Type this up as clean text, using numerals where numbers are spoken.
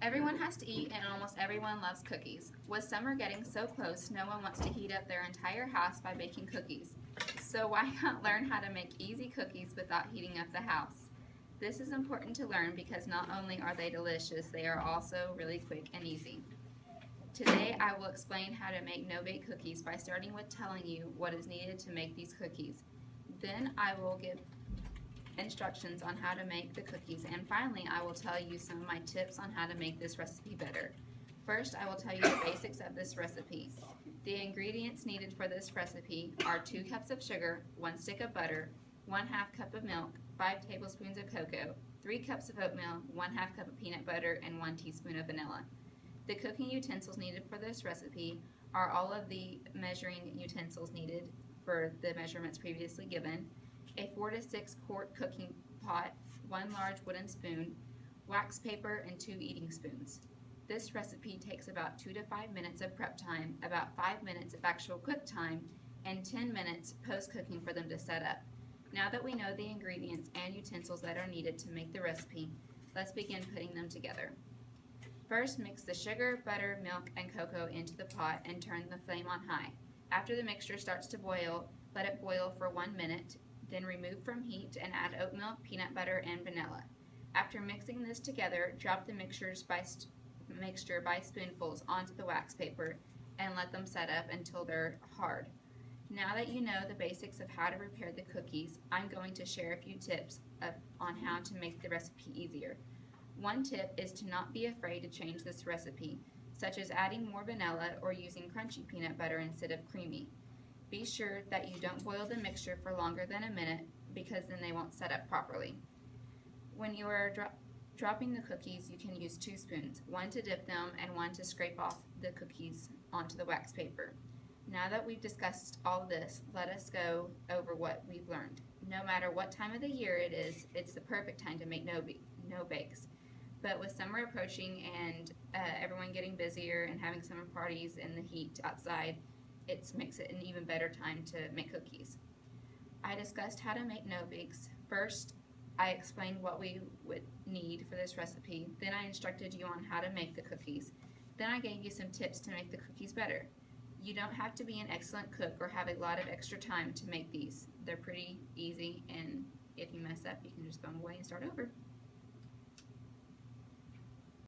Everyone has to eat, and almost everyone loves cookies. With summer getting so close, no one wants to heat up their entire house by baking cookies. So, why not learn how to make easy cookies without heating up the house? This is important to learn because not only are they delicious, they are also really quick and easy. Today, I will explain how to make no bake cookies by starting with telling you what is needed to make these cookies. Then, I will give instructions on how to make the cookies, and finally I will tell you some of my tips on how to make this recipe better. First, I will tell you the basics of this recipe. The ingredients needed for this recipe are 2 cups of sugar, 1 stick of butter, 1/2 cup of milk, 5 tablespoons of cocoa, 3 cups of oatmeal, 1/2 cup of peanut butter, and 1 teaspoon of vanilla. The cooking utensils needed for this recipe are all of the measuring utensils needed for the measurements previously given: a 4 to 6 quart cooking pot, 1 large wooden spoon, wax paper, and 2 eating spoons. This recipe takes about 2 to 5 minutes of prep time, about 5 minutes of actual cook time, and 10 minutes post-cooking for them to set up. Now that we know the ingredients and utensils that are needed to make the recipe, let's begin putting them together. First, mix the sugar, butter, milk, and cocoa into the pot and turn the flame on high. After the mixture starts to boil, let it boil for 1 minute. Then remove from heat and add oat milk, peanut butter, and vanilla. After mixing this together, drop the mixture by spoonfuls onto the wax paper and let them set up until they're hard. Now that you know the basics of how to prepare the cookies, I'm going to share a few tips on how to make the recipe easier. One tip is to not be afraid to change this recipe, such as adding more vanilla or using crunchy peanut butter instead of creamy. Be sure that you don't boil the mixture for longer than a minute because then they won't set up properly. When you are dropping the cookies, you can use 2 spoons, one to dip them and one to scrape off the cookies onto the wax paper. Now that we've discussed all this, let us go over what we've learned. No matter what time of the year it is, it's the perfect time to make no bakes. But with summer approaching and everyone getting busier and having summer parties in the heat outside, it makes it an even better time to make cookies. I discussed how to make no bakes. First, I explained what we would need for this recipe. Then I instructed you on how to make the cookies. Then I gave you some tips to make the cookies better. You don't have to be an excellent cook or have a lot of extra time to make these. They're pretty easy, and if you mess up, you can just throw them away and start over.